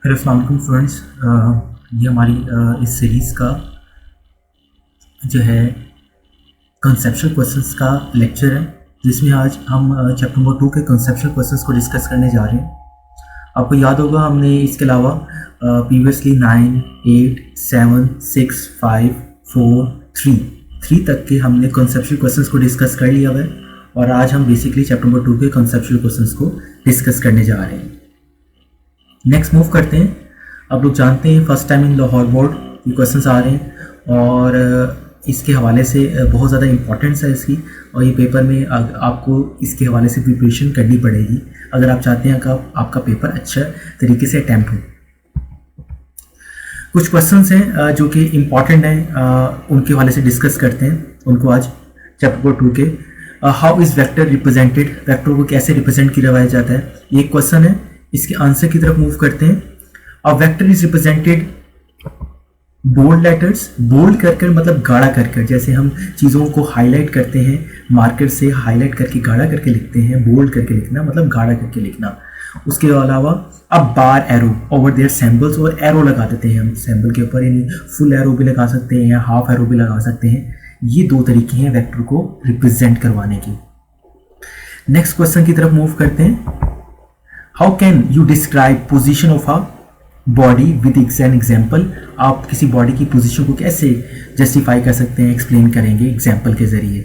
Hello अस्सलाम वालेकुम friends. ये हमारी इस सीरीज़ का जो है कंसेप्चुअल क्वेश्चंस का लेक्चर है, जिसमें आज हम चैप्टर नंबर 2 के कंसेप्चुअल क्वेश्चंस को डिस्कस करने जा रहे हैं। आपको याद होगा हमने इसके अलावा प्रीवियसली 9, 8, 7, 6, 5, 4, 3 तक के हमने कंसेप्चुअल क्वेश्चंस को डिस्कस कर लिया हुआ है, और आज हम बेसिकली चैप्टर नंबर 2 के कंसेप्चुअल क्वेश्चंस को डिस्कस करने जा रहे हैं। नेक्स्ट मूव करते हैं। आप लोग जानते हैं first time in Lahore board ये क्वेश्चंस आ रहे हैं, और इसके हवाले से बहुत ज़्यादा इंपॉर्टेंस है इसकी, और ये पेपर में आपको इसके हवाले से प्रिपरेशन करनी पड़ेगी अगर आप चाहते हैं कि आपका पेपर अच्छा तरीके से अटैम्प्ट हो। कुछ क्वेश्चंस हैं जो कि इम्पॉर्टेंट हैं, उनके हवाले से डिस्कस करते हैं उनको आज चैप्टर 2 के। How is vector represented, vector को कैसे रिप्रेजेंट किया जाता है, ये क्वेश्चन है। इसके आंसर की तरफ मूव करते हैं। A vector is represented bold letters, bold कर मतलब गाढ़ा कर, जैसे हम चीज़ों को हाईलाइट करते हैं मार्कर से, हाईलाइट करके गाढ़ा करके लिखते हैं। बोल्ड करके लिखना मतलब गाढ़ा करके लिखना। उसके अलावा अब बार एरो ओवर देयर सिंबल्स, और एरो लगा देते हैं हम सिंबल के ऊपर, यानी फुल एरो भी लगा सकते हैं या हाफ एरो भी लगा सकते हैं। ये दो तरीके हैं वेक्टर को रिप्रेजेंट करवाने की। नेक्स्ट क्वेश्चन की तरफ मूव करते हैं। How can you describe position of a body with an example, आप किसी बॉडी की पोजीशन को कैसे जस्टिफाई कर सकते हैं, एक्सप्लेन करेंगे एग्जाम्पल के जरिए।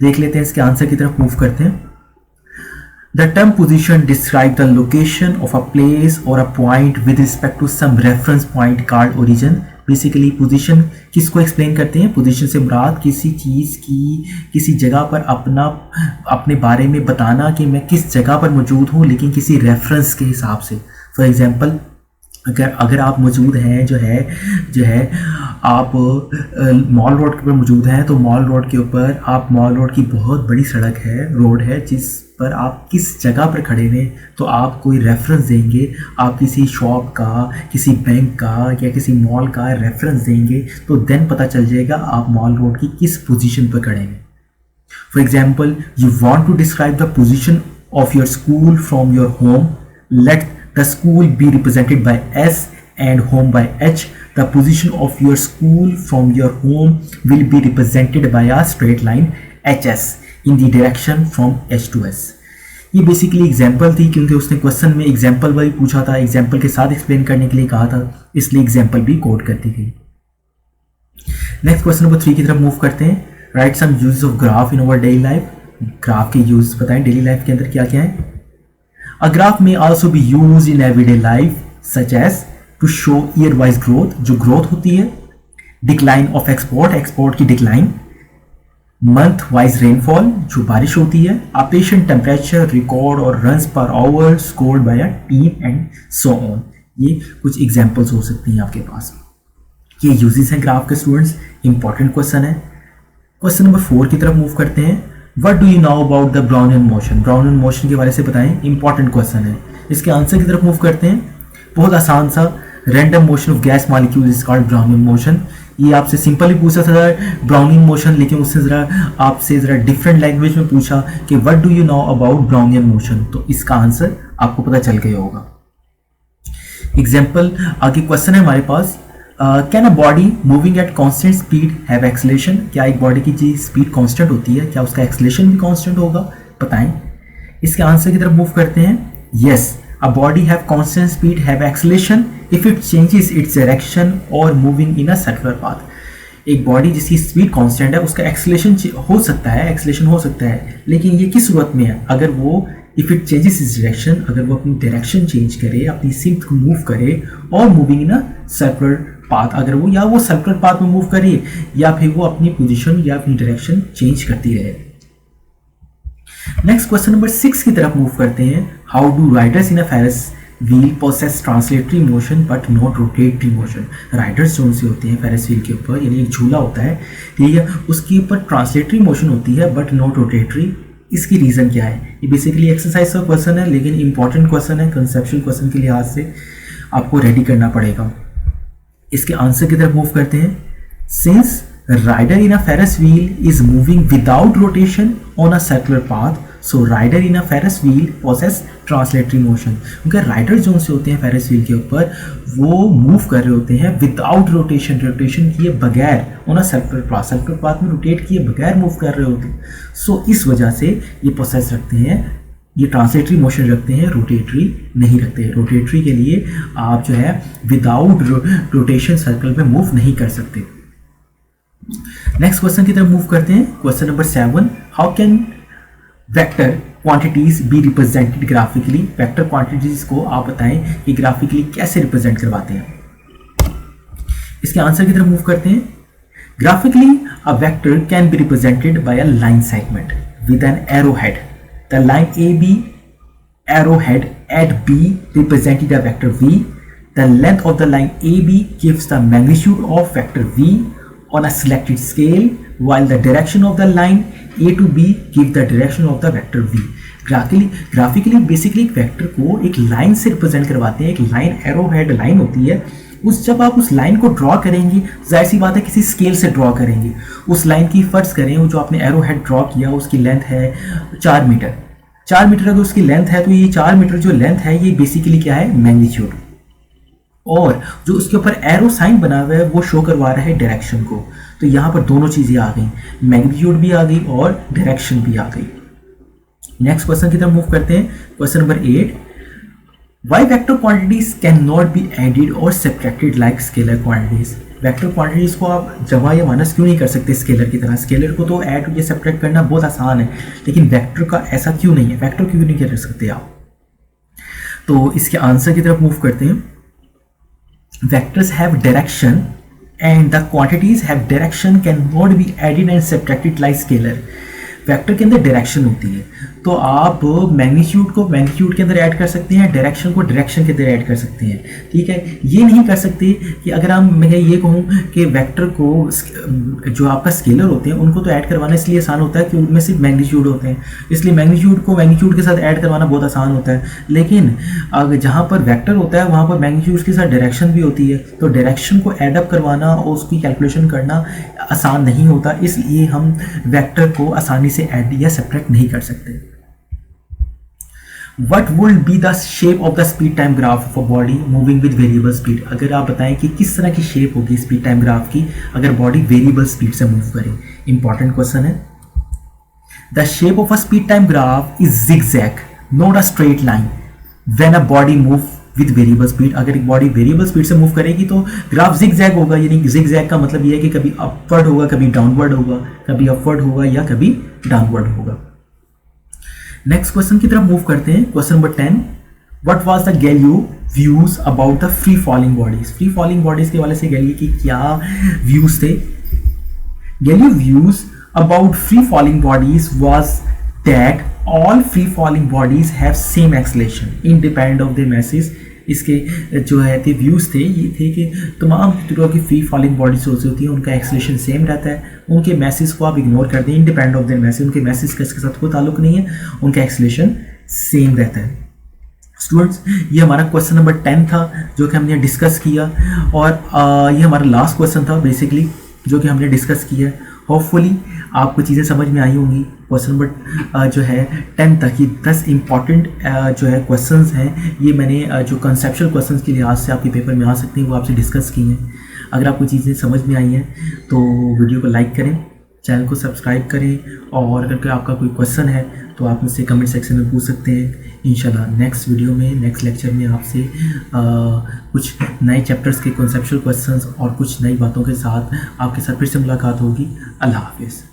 देख लेते हैं इसके आंसर की तरफ मूव करते हैं। The term position describe the location of a place और a point with respect to some reference point called origin. Basically position किसको एक्सप्लेन करते हैं, पोजीशन से मुराद किसी चीज़ की किसी जगह पर अपने बारे में बताना कि मैं किस जगह पर मौजूद हूँ, लेकिन किसी रेफरेंस के हिसाब से। फॉर एग्जांपल अगर आप मौजूद हैं जो है आप मॉल रोड के ऊपर मौजूद हैं, तो मॉल रोड के ऊपर आप मॉल रोड की बहुत बड़ी सड़क है, रोड है, जिस पर आप किस जगह पर खड़े हुए, तो आप कोई रेफरेंस देंगे, आप किसी शॉप का, किसी बैंक का या किसी मॉल का रेफरेंस देंगे, तो देन पता चल जाएगा आप मॉल रोड की किस पोजीशन पर खड़े हैं। For example, you want to describe the position of your school from your home, let the school be represented by S and home by H. The position of your school from your home will be represented by a straight line HS in the direction from H to S. ये basically example थी, क्योंकि उसने question में example भी पूछा था, example के साथ एक्सप्लेन करने के लिए कहा था, इसलिए एग्जाम्पल भी कोड कर दी गई। नेक्स्ट क्वेश्चन नंबर 3 की तरफ मूव करते हैं। Write some use of graph in our daily life, graph के यूज बताएं डेली लाइफ के अंदर क्या क्या है। A graph may also be used in everyday life, such as to show year-wise growth, जो growth होती है, decline of export की decline, month-wise rainfall, जो बारिश होती है, a patient temperature, record और runs per hour scored by a team and so on। ये कुछ examples हो सकती हैं आपके पास। ये uses हैं ग्राफ के स्टूडेंट्स, important क्वेश्चन है। क्वेश्चन नंबर 4 की तरफ मूव करते हैं। What do you know about the Brownian motion? Brownian motion के बारे से बताएं, इंपॉर्टेंट क्वेश्चन है। इसके आंसर की तरफ मूव करते हैं। बहुत आसान सा, random motion of gas molecule is called Brownian motion. ये आपसे सिंपल ही पूछा था ब्राउनियन मोशन, लेकिन उससे आपसे डिफरेंट लैंग्वेज में पूछा कि what do you know about Brownian motion, तो इसका आंसर आपको पता चल गया होगा। एग्जाम्पल आगे क्वेश्चन है हमारे पास। Can a body moving at constant speed have acceleration, क्या एक बॉडी की जी स्पीड कांस्टेंट होती है, क्या उसका एक्सेलेरेशन भी कांस्टेंट होगा, बताएं। इसके आंसर की तरफ मूव करते हैं। Yes, a body have constant speed have acceleration if it changes its direction और moving in a circular path. एक बॉडी जिसकी स्पीड कांस्टेंट है उसका एक्सेलेरेशन हो सकता है, लेकिन ये किस सूरत में है, अगर वो if it changes its direction, अगर वो अपनी डायरेक्शन चेंज करे, अपनी सिम्त को मूव करे, और moving in a circular path, अगर वो सर्कुलर पाथ में मूव करे, या फिर वो अपनी पोजीशन या अपनी डायरेक्शन चेंज करती रहे। नेक्स्ट क्वेश्चन नंबर 6 की तरफ मूव करते हैं। How do riders in a Ferris wheel possess translatory motion but not rotatory motion. Riders जो से होते हैं फेरिस व्हील के ऊपर, यानी एक झूला होता है, ठीक है, उसके ऊपर ट्रांसलेटरी मोशन होती है बट नॉट रोटेटरी। इसकी रीज़न क्या है? ये बेसिकली एक्सरसाइज का क्वेश्चन है, लेकिन इंपॉर्टेंट क्वेश्चन है, कंसेप्चुअल क्वेश्चन के लिहाज से आपको रेडी करना पड़ेगा। इसके आंसर की तरफ मूव करते हैं। Since rider in a Ferris wheel is moving without rotation on a circular path, so rider in a Ferris wheel possess translatory motion, क्योंकि राइडर जो से होते हैं फेरस व्हील के ऊपर वो मूव कर रहे होते हैं विदाउट रोटेशन, रोटेशन किए बगैर, ऑन सर्कुलर पाथ में रोटेट किए बगैर मूव कर रहे होते हैं। सो इस वजह से ये पोसेस रखते हैं, ये ट्रांसलेटरी मोशन रखते हैं, रोटेटरी नहीं रखते। रोटेटरी के लिए आप जो है विदाउट रोटेशन सर्कल में मूव नहीं कर सकते। नेक्स्ट क्वेश्चन की तरफ मूव करते हैं। Question number 7, how can vector quantities be represented graphically. Vector quantities को आप बताएं कि ग्राफिकली कैसे रिप्रेजेंट करवाते हैं। इसके आंसर की तरफ मूव करते हैं। Graphically a vector can be represented by a line segment with an arrow head. The line AB arrowhead at B represented a vector V. The length of the line AB gives the magnitude of vector V on a selected scale, while the direction of the line A to B gives the direction of the vector V. Graphically basically एक vector को एक line से represent करवाते हैं। एक line arrowhead line होती है, उस जब आप उस लाइन को ड्रॉ करेंगे, जाहिर सी बात है किसी स्केल से ड्रॉ करेंगे। उस लाइन की फर्ज करें वो जो आपने एरो हेड ड्रॉ किया उसकी लेंथ है 4 मीटर। 4 मीटर अगर उसकी लेंथ है तो ये 4 मीटर जो लेंथ है ये बेसिकली क्या है, मैग्नीट्यूड। और जो उसके ऊपर एरो साइन बना हुआ है वो शो करवा रहा है डायरेक्शन को। तो यहाँ पर दोनों चीज़ें आ गई, मैग्नीट्यूड भी आ गई और डायरेक्शन भी आ गई। नेक्स्ट क्वेश्चन की तरफ मूव करते हैं। Question number 8, Why vector quantities cannot be added or subtracted like scalar quantities? Vector quantities को आप जमा या माइनस क्यों नहीं कर सकते स्केलर की तरह? स्केलर को तो ऐड या सब्ट्रैक्ट करना बहुत आसान है, लेकिन वेक्टर का ऐसा क्यों नहीं है? वेक्टर क्यों नहीं कर सकते आप? तो इसके आंसर की तरफ मूव करते हैं। Vectors have direction and the quantities have direction can not be added and subtracted like scalar. Vector के अंदर डायरेक्शन होती है, तो आप मैग्नीट्यूड को मैग्नीट्यूड के अंदर ऐड कर सकते हैं, डायरेक्शन को डायरेक्शन के अंदर ऐड कर सकते हैं, ठीक है। ये नहीं कर सकते कि अगर मैं ये कहूँ कि वेक्टर को जो आपका स्केलर होते हैं उनको तो ऐड करवाना इसलिए आसान होता है कि उनमें सिर्फ मैग्नीट्यूड होते हैं, इसलिए मैग्नीट्यूड को मैग्नीट्यूड के साथ ऐड करवाना बहुत आसान होता है। लेकिन अगर जहाँ पर वेक्टर होता है वहाँ पर मैग्नीट्यूड के साथ डायरेक्शन भी होती है, तो डायरेक्शन को एड अप करवाना और उसकी कैलकुलेशन करना आसान नहीं होता, इसलिए हम वेक्टर को आसानी से ऐड या सब्ट्रैक्ट नहीं कर सकते। What will be the shape of the speed time graph of a body moving with variable speed? अगर आप बताएं कि किस तरह की शेप होगी स्पीड टाइम ग्राफ की अगर बॉडी वेरिएबल स्पीड से मूव करे। इंपॉर्टेंट क्वेश्चन है। The shape of a speed time graph is zigzag, not a straight line. When a body move with variable speed, अगर एक बॉडी वेरिएबल स्पीड से move करेगी तो ग्राफ जिगजैग होगा। यानी जिगजैग का मतलब ये है कि कभी अपवर्ड होगा, कभी डाउनवर्ड होगा, कभी अपवर्ड होगा या कभी डाउनवर्ड होगा। नेक्स्ट क्वेश्चन की तरफ मूव करते हैं। Question number 10, what was the Galileo views about the free falling bodies? Free falling bodies के वाले से गैलियो की क्या व्यूज थे? Galileo views about free falling bodies was that all free falling bodies have same acceleration independent of the mass. इसके जो है थे व्यूज़ थे ये थे कि तमाम तरह की फ्री फॉलिंग बॉडीज होती हैं उनका एक्सेलरेशन सेम रहता है, उनके मैसेज को आप इग्नोर कर दें, इंडिपेंडेंट ऑफ द मैसेज, उनके मैसेज का इसके साथ कोई ताल्लुक नहीं है, उनका एक्सेलरेशन सेम रहता है। स्टूडेंट्स, ये हमारा क्वेश्चन नंबर 10 था जो कि हमने डिस्कस किया, और ये हमारा लास्ट क्वेश्चन था बेसिकली जो कि हमने डिस्कस किया। होपफुली आपको चीज़ें समझ में आई होंगी। क्वेश्चन नंबर जो है 10 तक की 10 इंपॉर्टेंट जो है क्वेश्चंस हैं, ये मैंने जो कंसेप्चुअल क्वेश्चंस के लिहाज से आपके पेपर में आ सकते हैं वो आपसे डिस्कस की हैं। अगर आपको चीज़ें समझ में आई हैं तो वीडियो को लाइक करें, चैनल को सब्सक्राइब करें, और अगर आपका कोई क्वेश्चन है तो आप मुझसे कमेंट सेक्शन में पूछ सकते हैं। इंशाल्लाह नेक्स्ट वीडियो में, नेक्स्ट लेक्चर में आपसे कुछ नए चैप्टर्स के कॉन्सेप्चुअल क्वेश्चंस और कुछ नई बातों के साथ आपके साथ फिर से मुलाकात होगी। अल्लाह हाफिज़।